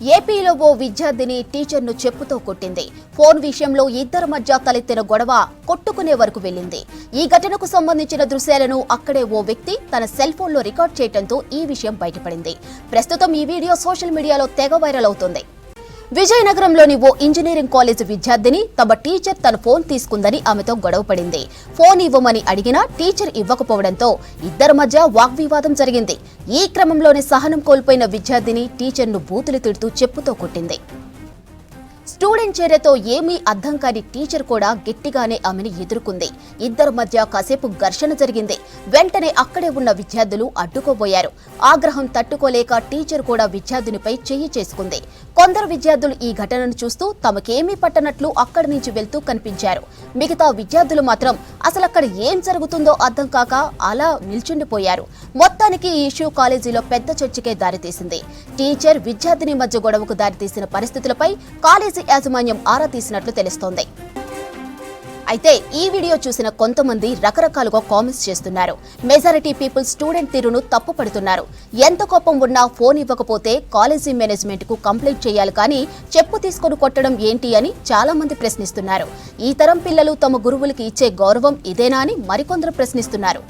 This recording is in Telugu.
ఏపీలో ఓ విద్యార్థిని టీచర్ను చెప్పుతో కొట్టింది. ఫోన్ విషయంలో ఇద్దరి మధ్య తలెత్తిన గొడవ కొట్టుకునే వరకు వెళ్లింది. ఈ ఘటనకు సంబంధించిన దృశ్యాలను అక్కడే ఓ వ్యక్తి తన సెల్ ఫోన్లో రికార్డ్ చేయడంతో ఈ విషయం బయటపడింది. ప్రస్తుతం ఈ వీడియో సోషల్ మీడియాలో తెగ వైరల్ అవుతోంది. విజయనగరంలోని ఓ ఇంజనీరింగ్ కాలేజ్ విద్యార్థిని తమ టీచర్ తన ఫోన్ తీసుకుందని ఆమెతో గొడవపడింది. ఫోన్ ఇవ్వమని అడిగినా టీచర్ ఇవ్వకపోవడంతో ఇద్దరి మధ్య వాగ్వివాదం జరిగింది. ఈ క్రమంలోనే సహనం కోల్పోయిన విద్యార్థిని టీచర్ను బూతులు తిడుతూ చెప్పుతో కొట్టింది. స్టూడెంట్ చర్యతో ఏమీ అర్థం కాని టీచర్ కూడా గట్టిగానే ఆమెను ఎదుర్కొంది. ఇద్దరి మధ్య కాసేపు ఘర్షణ జరిగింది. వెంటనే అక్కడే ఉన్న విద్యార్థులు అడ్డుకోబోయారు. ఆగ్రహం తట్టుకోలేక టీచర్ కూడా విద్యార్థినిపై చెయ్యి చేసుకుంది. కొందరు విద్యార్థులు ఈ ఘటనను చూస్తూ తమకేమీ పట్టనట్లు అక్కడి నుంచి వెళ్తూ కనిపించారు. మిగతా విద్యార్థులు మాత్రం అసలక్కడ ఏం జరుగుతుందో అర్థం కాక అలా నిల్చుండిపోయారు. మొత్తానికి ఈ ఇష్యూ కాలేజీలో పెద్ద చర్చకే దారితీసింది. టీచర్ విద్యార్థిని మధ్య గొడవకు దారితీసిన పరిస్థితులపై కాలేజీ యాజమాన్యం ఆరా తీసినట్లు తెలుస్తోంది. అయితే ఈ వీడియో చూసిన కొంతమంది రకరకాలుగా కామెంట్స్ చేస్తున్నారు. మెజారిటీ పీపుల్ స్టూడెంట్ తీరును తప్పు పడుతున్నారు. ఎంత కోపం ఉన్నా ఫోన్ ఇవ్వకపోతే కాలేజీ మేనేజ్మెంట్ కు కంప్లైంట్ చేయాలి, కానీ చెప్పు తీసుకొని కొట్టడం ఏంటి అని చాలా మంది ప్రశ్నిస్తున్నారు. ఈ తరం పిల్లలు తమ గురువులకి ఇచ్చే గౌరవం ఇదేనా అని మరికొందరు ప్రశ్నిస్తున్నారు.